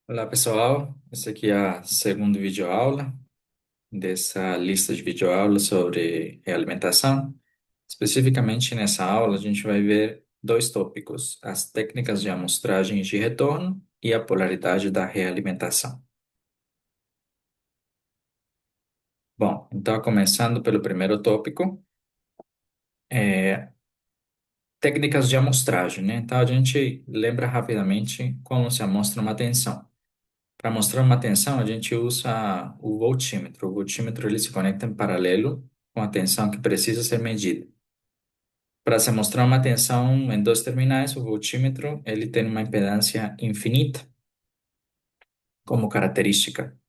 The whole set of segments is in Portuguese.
Olá pessoal, essa aqui é a segunda videoaula dessa lista de videoaulas sobre realimentação. Especificamente nessa aula, a gente vai ver dois tópicos: as técnicas de amostragem de retorno e a polaridade da realimentação. Bom, então começando pelo primeiro tópico, é, técnicas de amostragem, né? Então a gente lembra rapidamente como se amostra uma tensão. Para mostrar uma tensão, a gente usa o voltímetro. O voltímetro ele se conecta em paralelo com a tensão que precisa ser medida. Para se mostrar uma tensão em dois terminais, o voltímetro ele tem uma impedância infinita como característica.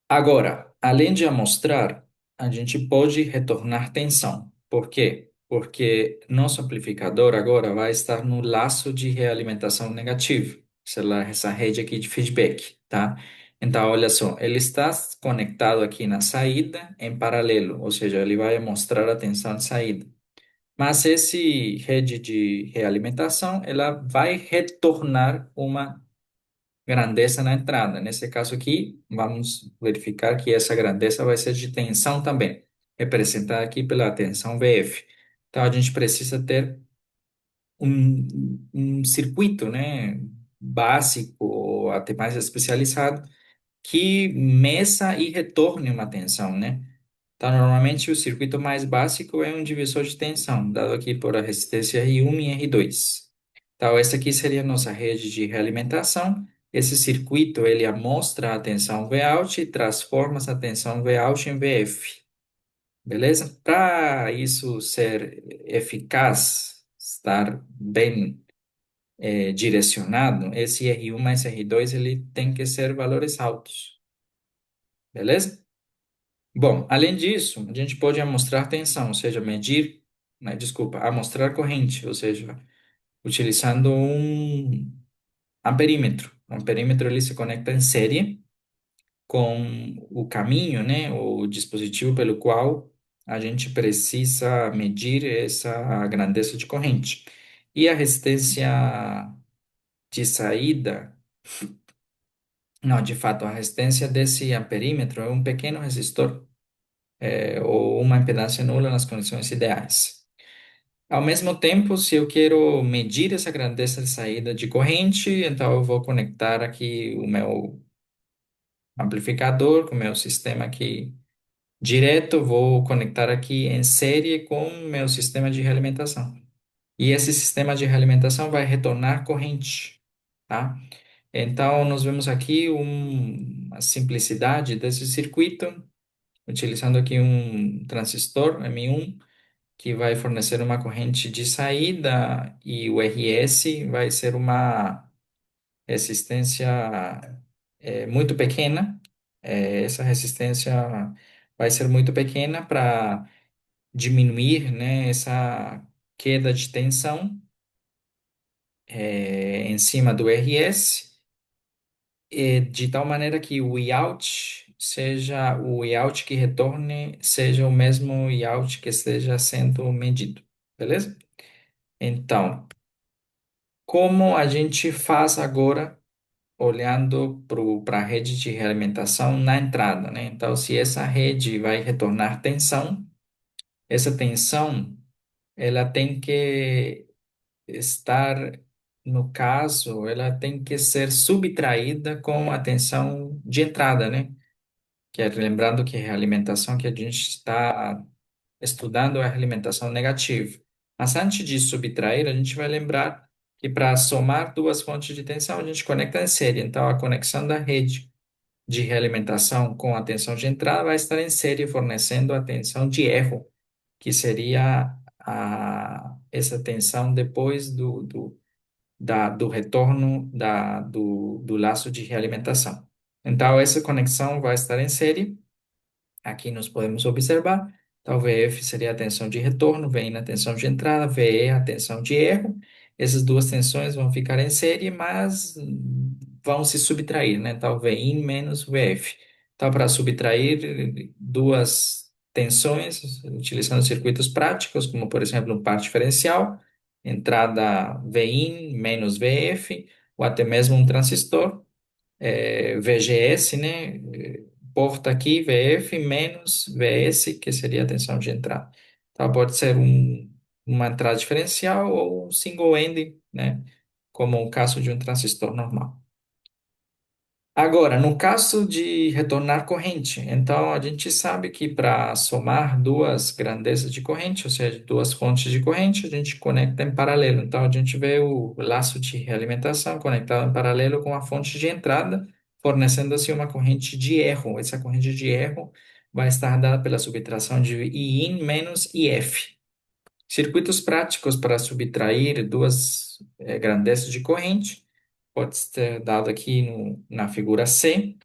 Agora, além de amostrar, a gente pode retornar tensão. Por quê? Porque nosso amplificador agora vai estar no laço de realimentação negativo, sei lá, essa rede aqui de feedback, tá? Então, olha só, ele está conectado aqui na saída em paralelo, ou seja, ele vai mostrar a tensão de saída. Mas esse rede de realimentação, ela vai retornar uma grandeza na entrada. Nesse caso aqui, vamos verificar que essa grandeza vai ser de tensão também, representada aqui pela tensão VF. Então, a gente precisa ter um circuito, né, básico ou até mais especializado que meça e retorne uma tensão, né? Então, normalmente o circuito mais básico é um divisor de tensão, dado aqui por a resistência R1 e R2. Então, essa aqui seria a nossa rede de realimentação. Esse circuito, ele amostra a tensão Vout e transforma essa tensão Vout em VF. Beleza? Para isso ser eficaz, estar bem direcionado, esse R1 mais R2, ele tem que ser valores altos. Beleza? Bom, além disso, a gente pode amostrar tensão, ou seja, medir, né, desculpa, amostrar corrente, ou seja, utilizando um amperímetro. O amperímetro ele se conecta em série com o caminho, né, o dispositivo pelo qual a gente precisa medir essa grandeza de corrente. E a resistência de saída, não, de fato, a resistência desse amperímetro é um pequeno resistor, ou uma impedância nula nas condições ideais. Ao mesmo tempo, se eu quero medir essa grandeza de saída de corrente, então eu vou conectar aqui o meu amplificador com o meu sistema aqui direto, vou conectar aqui em série com o meu sistema de realimentação. E esse sistema de realimentação vai retornar corrente, tá? Então, nós vemos aqui uma simplicidade desse circuito, utilizando aqui um transistor M1 que vai fornecer uma corrente de saída e o RS vai ser uma resistência muito pequena. Essa resistência vai ser muito pequena para diminuir, né, essa queda de tensão em cima do RS, de tal maneira que o Iout que retorne seja o mesmo Iout que esteja sendo medido, beleza? Então, como a gente faz agora olhando para a rede de realimentação na entrada, né? Então, se essa rede vai retornar tensão, essa tensão ela tem que estar, no caso, ela tem que ser subtraída com a tensão de entrada, né? Que é lembrando que a realimentação que a gente está estudando é a realimentação negativa. Mas antes de subtrair, a gente vai lembrar que para somar duas fontes de tensão, a gente conecta em série. Então, a conexão da rede de realimentação com a tensão de entrada vai estar em série, fornecendo a tensão de erro, que seria essa tensão depois do retorno do laço de realimentação. Então, essa conexão vai estar em série. Aqui nós podemos observar, então VF seria a tensão de retorno, VI na tensão de entrada, VE a tensão de erro. Essas duas tensões vão ficar em série, mas vão se subtrair, né? Então VI menos VF. Então, para subtrair duas tensões, utilizando circuitos práticos, como por exemplo um par diferencial, entrada VI menos VF, ou até mesmo um transistor, VGS, né? Porta aqui, VF menos VS, que seria a tensão de entrada. Então, pode ser uma entrada diferencial ou um single end, né? Como o caso de um transistor normal. Agora, no caso de retornar corrente, então a gente sabe que para somar duas grandezas de corrente, ou seja, duas fontes de corrente, a gente conecta em paralelo. Então a gente vê o laço de realimentação conectado em paralelo com a fonte de entrada, fornecendo assim uma corrente de erro. Essa corrente de erro vai estar dada pela subtração de Iin menos IF. Circuitos práticos para subtrair duas grandezas de corrente pode ser dado aqui na figura C,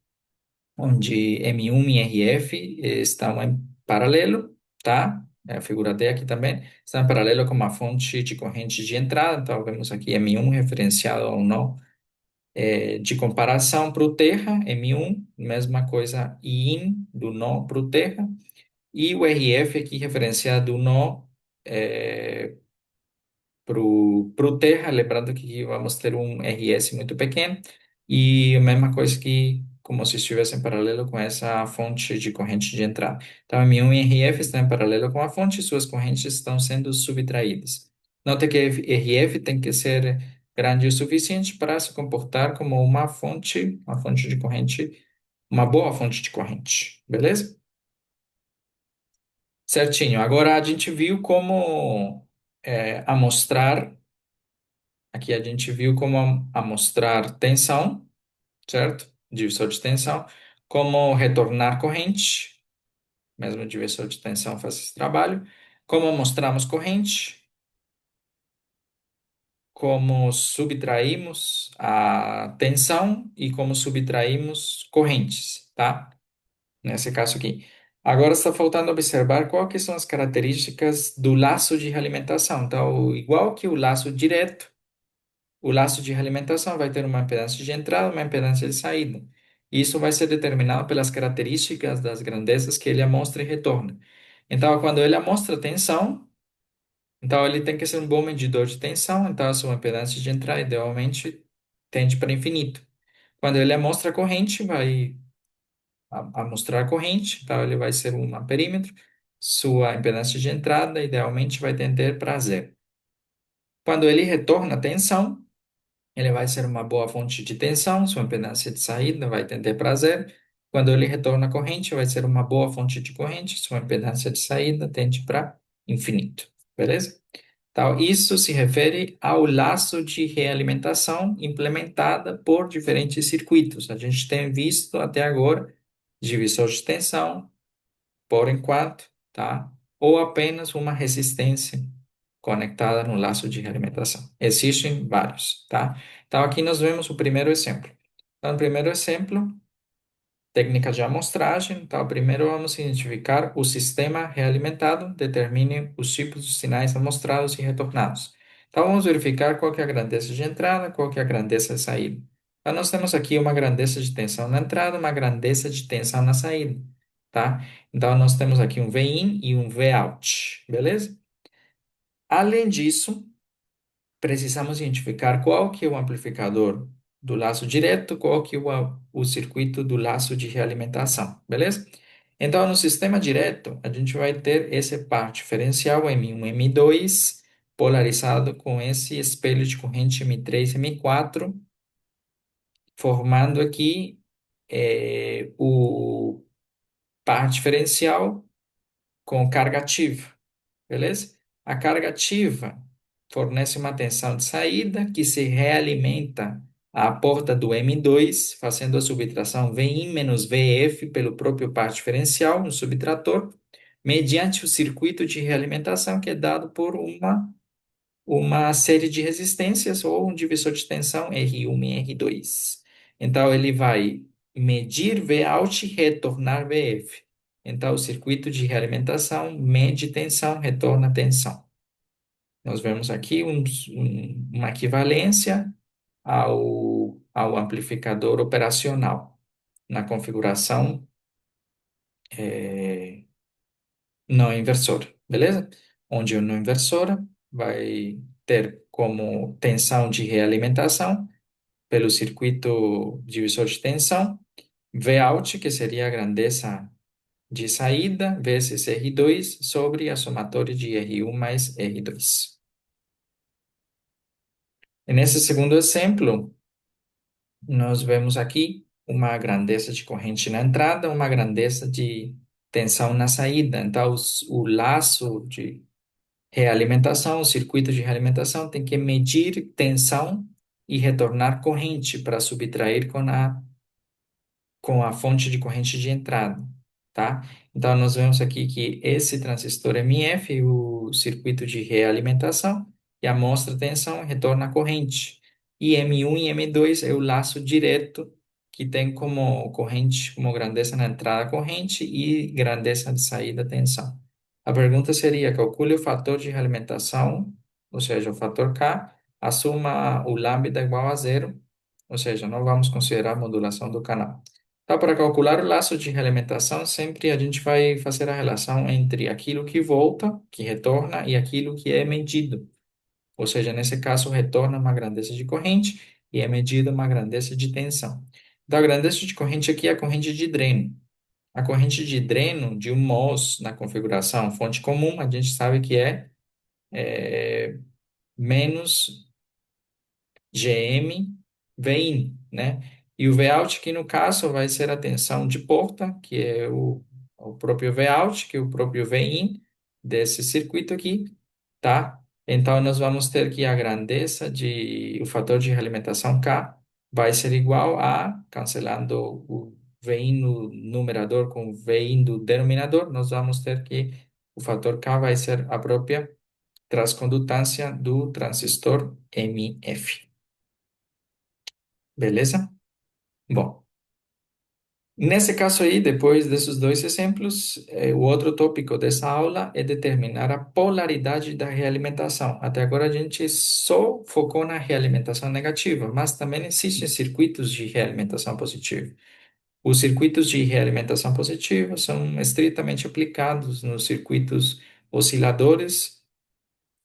onde M1 e RF estão em paralelo, tá? É a figura D aqui também, está em paralelo com uma fonte de corrente de entrada, então vemos aqui M1 referenciado ao nó de comparação para o terra, M1, mesma coisa IN do nó para o terra, e o RF aqui referenciado do nó pro Terra, lembrando que aqui vamos ter um RS muito pequeno e a mesma coisa que como se estivesse em paralelo com essa fonte de corrente de entrada. Então, M1 e RF estão em paralelo com a fonte e suas correntes estão sendo subtraídas. Note que RF tem que ser grande o suficiente para se comportar como uma fonte de corrente, uma boa fonte de corrente, beleza? Certinho. Agora a gente viu como amostrar. Aqui a gente viu como amostrar tensão, certo? Divisor de tensão, como retornar corrente, mesmo o divisor de tensão faz esse trabalho, como mostramos corrente, como subtraímos a tensão e como subtraímos correntes, tá? Nesse caso aqui. Agora está faltando observar quais que são as características do laço de realimentação. Então, igual que o laço direto, o laço de realimentação vai ter uma impedância de entrada, uma impedância de saída. Isso vai ser determinado pelas características das grandezas que ele amostra e retorna. Então, quando ele amostra tensão, então ele tem que ser um bom medidor de tensão, então a sua impedância de entrada idealmente tende para infinito. Quando ele amostra corrente, vai amostrar corrente, então ele vai ser um amperímetro, sua impedância de entrada idealmente vai tender para zero. Quando ele retorna tensão, ele vai ser uma boa fonte de tensão, sua impedância de saída vai tender para zero. Quando ele retorna a corrente, vai ser uma boa fonte de corrente, sua impedância de saída tende para infinito. Beleza? Então, isso se refere ao laço de realimentação implementada por diferentes circuitos. A gente tem visto até agora divisor de tensão, por enquanto, tá? Ou apenas uma resistência conectada no laço de realimentação. Existem vários, tá? Então, aqui nós vemos o primeiro exemplo. Então, no primeiro exemplo, técnica de amostragem. Então, primeiro vamos identificar o sistema realimentado, determine os tipos de sinais amostrados e retornados. Então, vamos verificar qual que é a grandeza de entrada, qual que é a grandeza de saída. Então, nós temos aqui uma grandeza de tensão na entrada, uma grandeza de tensão na saída, tá? Então, nós temos aqui um V-in e um V-out, beleza? Além disso, precisamos identificar qual que é o amplificador do laço direto, qual que é o circuito do laço de realimentação, beleza? Então, no sistema direto, a gente vai ter esse par diferencial M1, M2, polarizado com esse espelho de corrente M3, M4, formando aqui o par diferencial com carga ativa. Beleza? A carga ativa fornece uma tensão de saída que se realimenta à porta do M2, fazendo a subtração Vin menos Vf pelo próprio par diferencial no subtrator, mediante o circuito de realimentação que é dado por uma série de resistências ou um divisor de tensão R1 e R2. Então, ele vai medir Vout e retornar Vf. Então, o circuito de realimentação mede tensão, retorna tensão. Nós vemos aqui uma equivalência ao amplificador operacional na configuração não inversora, beleza? Onde o não inversora vai ter como tensão de realimentação pelo circuito divisor de tensão, Vout, que seria a grandeza de saída, vezes R2 sobre a somatória de R1 mais R2. Nesse segundo exemplo, nós vemos aqui uma grandeza de corrente na entrada, uma grandeza de tensão na saída. Então, o laço de realimentação, o circuito de realimentação tem que medir tensão e retornar corrente para subtrair com a fonte de corrente de entrada, tá? Então, nós vemos aqui que esse transistor MF, o circuito de realimentação, e a amostra tensão retorna corrente. E M1 e M2 é o laço direto que tem como corrente, como grandeza na entrada corrente e grandeza de saída tensão. A pergunta seria, calcule o fator de realimentação, ou seja, o fator K, assuma o lambda igual a zero, ou seja, não vamos considerar a modulação do canal. Tá, para calcular o laço de realimentação, sempre a gente vai fazer a relação entre aquilo que volta, que retorna, e aquilo que é medido. Ou seja, nesse caso, retorna uma grandeza de corrente e é medida uma grandeza de tensão. Então, a grandeza de corrente aqui é a corrente de dreno. A corrente de dreno de um MOS na configuração fonte comum, a gente sabe que é menos GM Vin, né? E o Vout, que no caso vai ser a tensão de porta, que é o próprio Vout, que é o próprio Vin desse circuito aqui, tá? Então, nós vamos ter que a grandeza o fator de realimentação K vai ser igual a, cancelando o Vin no numerador com o Vin do denominador, nós vamos ter que o fator K vai ser a própria transcondutância do transistor MF. Beleza? Bom, nesse caso aí, depois desses dois exemplos, o outro tópico dessa aula é determinar a polaridade da realimentação. Até agora a gente só focou na realimentação negativa, mas também existem circuitos de realimentação positiva. Os circuitos de realimentação positiva são estritamente aplicados nos circuitos osciladores,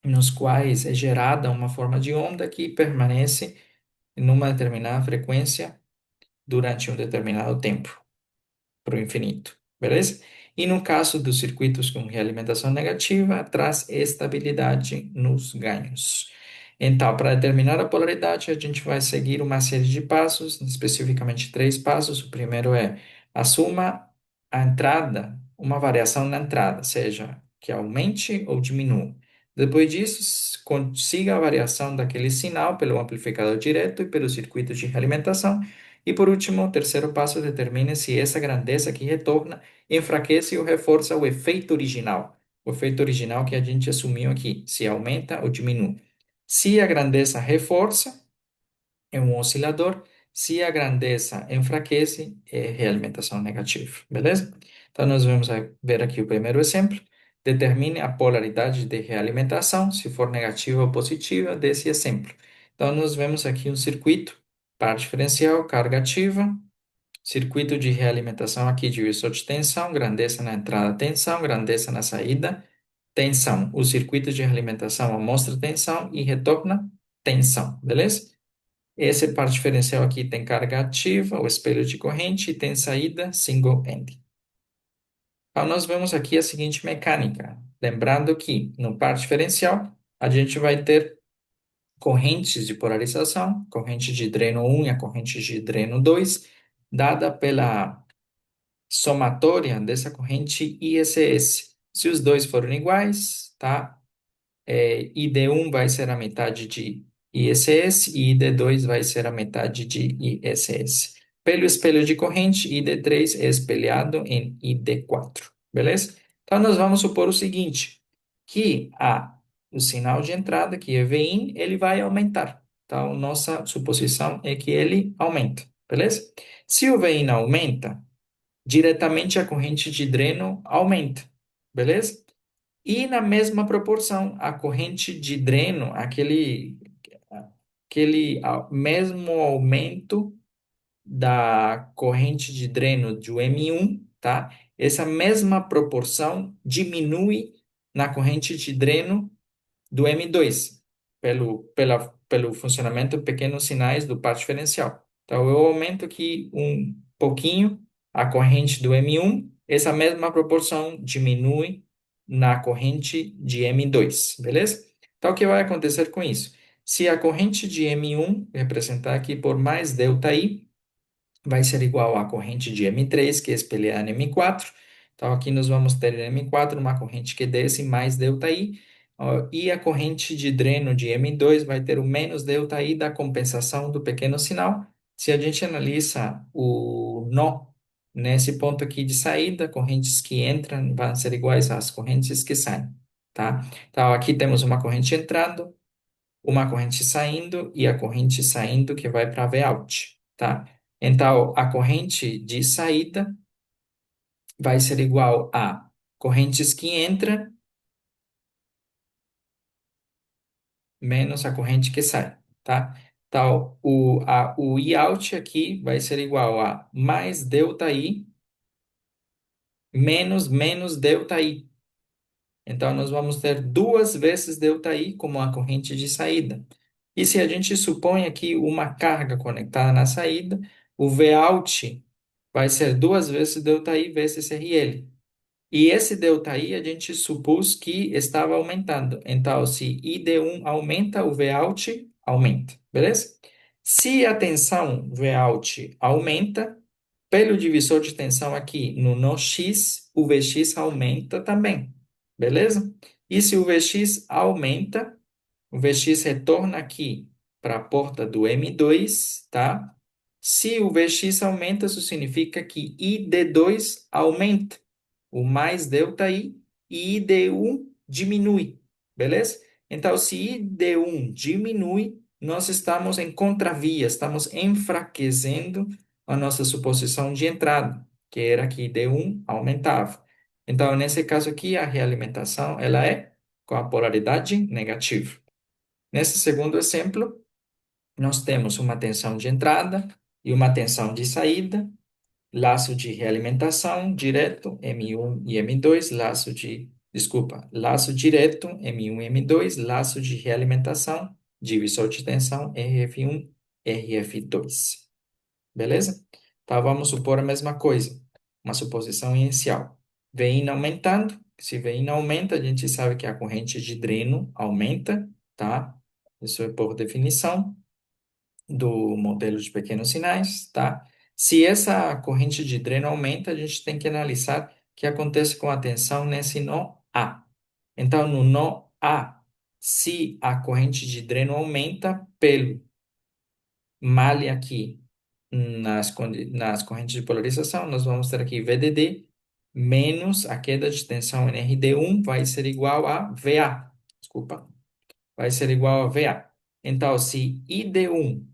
nos quais é gerada uma forma de onda que permanece numa determinada frequência durante um determinado tempo, para o infinito, beleza? E no caso dos circuitos com realimentação negativa, traz estabilidade nos ganhos. Então, para determinar a polaridade, a gente vai seguir uma série de passos, especificamente três passos. O primeiro é assuma a entrada, uma variação na entrada, seja que aumente ou diminua. Depois disso, consiga a variação daquele sinal pelo amplificador direto e pelo circuito de realimentação. E por último, o terceiro passo determine se essa grandeza que retorna enfraquece ou reforça o efeito original. O efeito original que a gente assumiu aqui, se aumenta ou diminui. Se a grandeza reforça, é um oscilador. Se a grandeza enfraquece, é realimentação negativa. Beleza? Então, nós vamos ver aqui o primeiro exemplo. Determine a polaridade de realimentação, se for negativa ou positiva, desse exemplo. Então, nós vemos aqui um circuito, par diferencial, carga ativa, circuito de realimentação aqui, divisor de tensão, grandeza na entrada, tensão, grandeza na saída, tensão. O circuito de realimentação mostra tensão e retorna tensão, beleza? Esse par diferencial aqui tem carga ativa, o espelho de corrente, e tem saída single end. Então, nós vemos aqui a seguinte mecânica. Lembrando que no par diferencial, a gente vai ter correntes de polarização, corrente de dreno 1 e a corrente de dreno 2, dada pela somatória dessa corrente ISS. Se os dois forem iguais, tá? ID1 vai ser a metade de ISS e ID2 vai ser a metade de ISS. Pelo espelho de corrente, ID3 é espelhado em ID4, beleza? Então, nós vamos supor o seguinte, que o sinal de entrada, que é Vin, ele vai aumentar. Então, nossa suposição é que ele aumenta, beleza? Se o Vin aumenta, diretamente a corrente de dreno aumenta, beleza? E na mesma proporção, a corrente de dreno, aquele mesmo aumento da corrente de dreno do M1, tá? Essa mesma proporção diminui na corrente de dreno do M2, pelo funcionamento de pequenos sinais do par diferencial. Então, eu aumento aqui um pouquinho a corrente do M1, essa mesma proporção diminui na corrente de M2, beleza? Então, o que vai acontecer com isso? Se a corrente de M1 representar aqui por mais ΔI, vai ser igual à corrente de M3, que é espelhada em M4. Então, aqui nós vamos ter em M4 uma corrente que desce mais ΔI, ó, e a corrente de dreno de M2 vai ter o menos ΔI da compensação do pequeno sinal. Se a gente analisa o nó nesse ponto aqui de saída, correntes que entram vão ser iguais às correntes que saem, tá? Então, aqui temos uma corrente entrando, uma corrente saindo e a corrente saindo que vai para Vout, tá? Então, a corrente de saída vai ser igual a correntes que entram menos a corrente que sai, tá? Então, o Iout aqui vai ser igual a mais ΔI menos ΔI. Então, nós vamos ter duas vezes ΔI como a corrente de saída. E se a gente supõe aqui uma carga conectada na saída, o Vout vai ser duas vezes ΔI vezes RL. E esse ΔI a gente supôs que estava aumentando. Então, se ID1 aumenta, o Vout aumenta, beleza? Se a tensão Vout aumenta, pelo divisor de tensão aqui no nó X, o Vx aumenta também, beleza? E se o Vx aumenta, o Vx retorna aqui para a porta do M2, tá? Se o Vx aumenta, isso significa que ID2 aumenta, o mais ΔI, e ID1 diminui, beleza? Então, se ID1 diminui, nós estamos em contravia, estamos enfraquecendo a nossa suposição de entrada, que era que ID1 aumentava. Então, nesse caso aqui, a realimentação ela é com a polaridade negativa. Nesse segundo exemplo, nós temos uma tensão de entrada e uma tensão de saída, laço de realimentação direto, M1 e M2, laço direto, M1 e M2, laço de realimentação, divisor de tensão, RF1, RF2. Beleza? Então, vamos supor a mesma coisa, uma suposição inicial. Vem aumentando, se vem aumenta, a gente sabe que a corrente de dreno aumenta, tá? Isso é por definição do modelo de pequenos sinais, tá? Se essa corrente de dreno aumenta, a gente tem que analisar o que acontece com a tensão nesse nó A. Então, no nó A, se a corrente de dreno aumenta pelo malhe aqui nas correntes de polarização, nós vamos ter aqui VDD menos a queda de tensão em RD1 vai ser igual a VA. Desculpa, vai ser igual a VA. Então, se ID1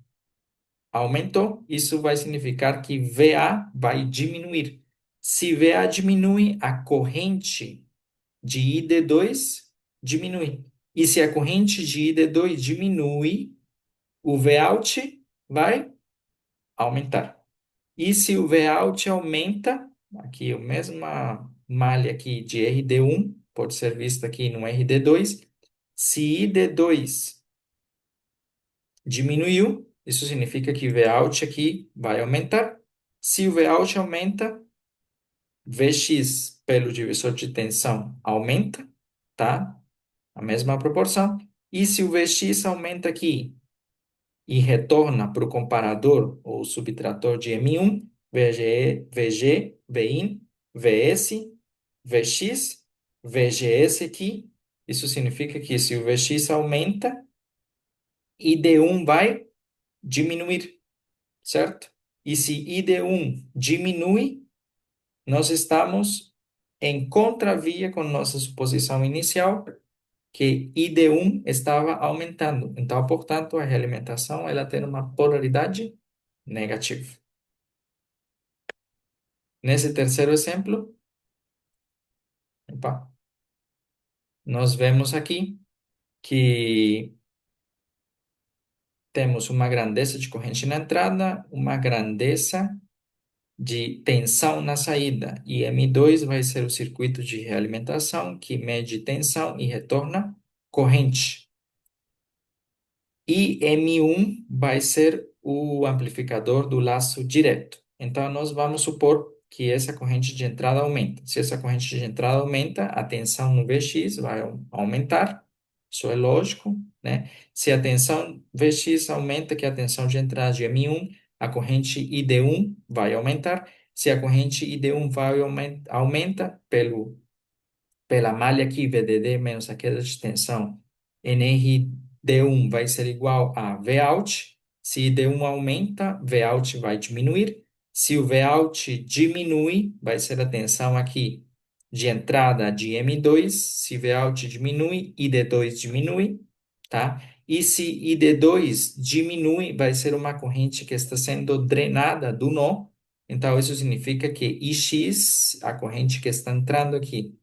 aumentou, isso vai significar que VA vai diminuir. Se VA diminui, a corrente de ID2 diminui. E se a corrente de ID2 diminui, o Vout vai aumentar. E se o Vout aumenta, aqui a mesma malha aqui de RD1, pode ser vista aqui no RD2, se ID2 diminuiu, isso significa que Vout aqui vai aumentar. Se o Vout aumenta, Vx pelo divisor de tensão aumenta, tá? A mesma proporção. E se o Vx aumenta aqui e retorna para o comparador ou subtrator de M1, VG, Vin, Vs, Vx, Vgs aqui, isso significa que se o Vx aumenta, ID1 vai diminuir, certo? E se ID1 diminui, nós estamos em contravia com nossa suposição inicial, que ID1 estava aumentando. Então, portanto, a realimentação ela tem uma polaridade negativa. Nesse terceiro exemplo, opa, nós vemos aqui que temos uma grandeza de corrente na entrada, uma grandeza de tensão na saída. E M2 vai ser o circuito de realimentação que mede tensão e retorna corrente. E M1 vai ser o amplificador do laço direto. Então, nós vamos supor que essa corrente de entrada aumenta. Se essa corrente de entrada aumenta, a tensão no Vx vai aumentar. Isso é lógico, né? Se a tensão Vx aumenta, que é a tensão de entrada de M1, a corrente ID1 vai aumentar. Se a corrente ID1 vai aumenta pela malha aqui, VDD menos a queda de tensão, NRD1 vai ser igual a Vout. Se ID1 aumenta, Vout vai diminuir. Se o Vout diminui, vai ser a tensão aqui de entrada de M2. Se Vout diminui, ID2 diminui, tá? E se ID2 diminui, vai ser uma corrente que está sendo drenada do nó. Então, isso significa que IX, a corrente que está entrando aqui,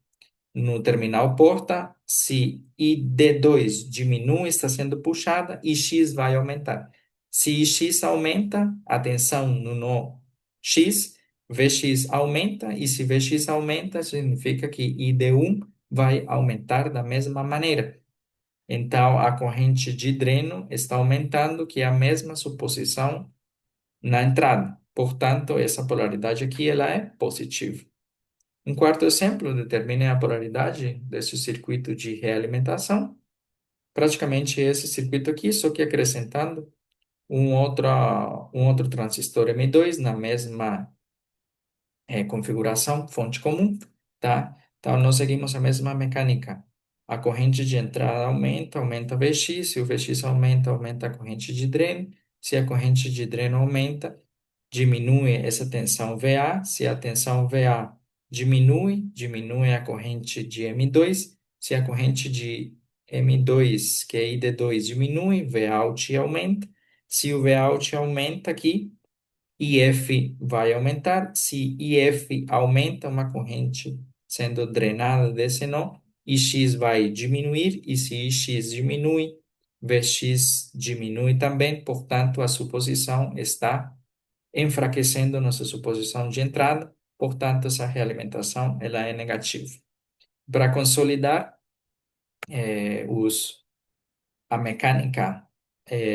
no terminal porta, se ID2 diminui, está sendo puxada, IX vai aumentar. Se IX aumenta, a tensão no nó X, Vx aumenta, e se Vx aumenta, significa que ID1 vai aumentar da mesma maneira. Então, a corrente de dreno está aumentando, que é a mesma suposição na entrada. Portanto, essa polaridade aqui ela é positiva. Um quarto exemplo, determine a polaridade desse circuito de realimentação. Praticamente esse circuito aqui, só que acrescentando um outro transistor M2 na mesma configuração, fonte comum, tá? Então, nós seguimos a mesma mecânica. A corrente de entrada aumenta, aumenta Vx. Se o Vx aumenta, aumenta a corrente de dreno. Se a corrente de dreno aumenta, diminui essa tensão VA. Se a tensão VA diminui, diminui a corrente de M2. Se a corrente de M2, que é ID2, diminui, Vout aumenta. Se o Vout aumenta aqui, IF vai aumentar. Se IF aumenta, uma corrente sendo drenada desse nó, IX vai diminuir. E se IX diminui, Vx diminui também. Portanto, a suposição está enfraquecendo nossa suposição de entrada, portanto, essa realimentação ela é negativa. Para consolidar a mecânica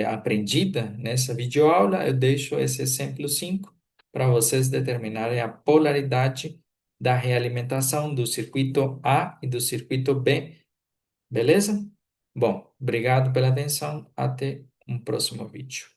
aprendida nessa videoaula, eu deixo esse exemplo 5 para vocês determinarem a polaridade da realimentação do circuito A e do circuito B, beleza? Bom, obrigado pela atenção, até um próximo vídeo.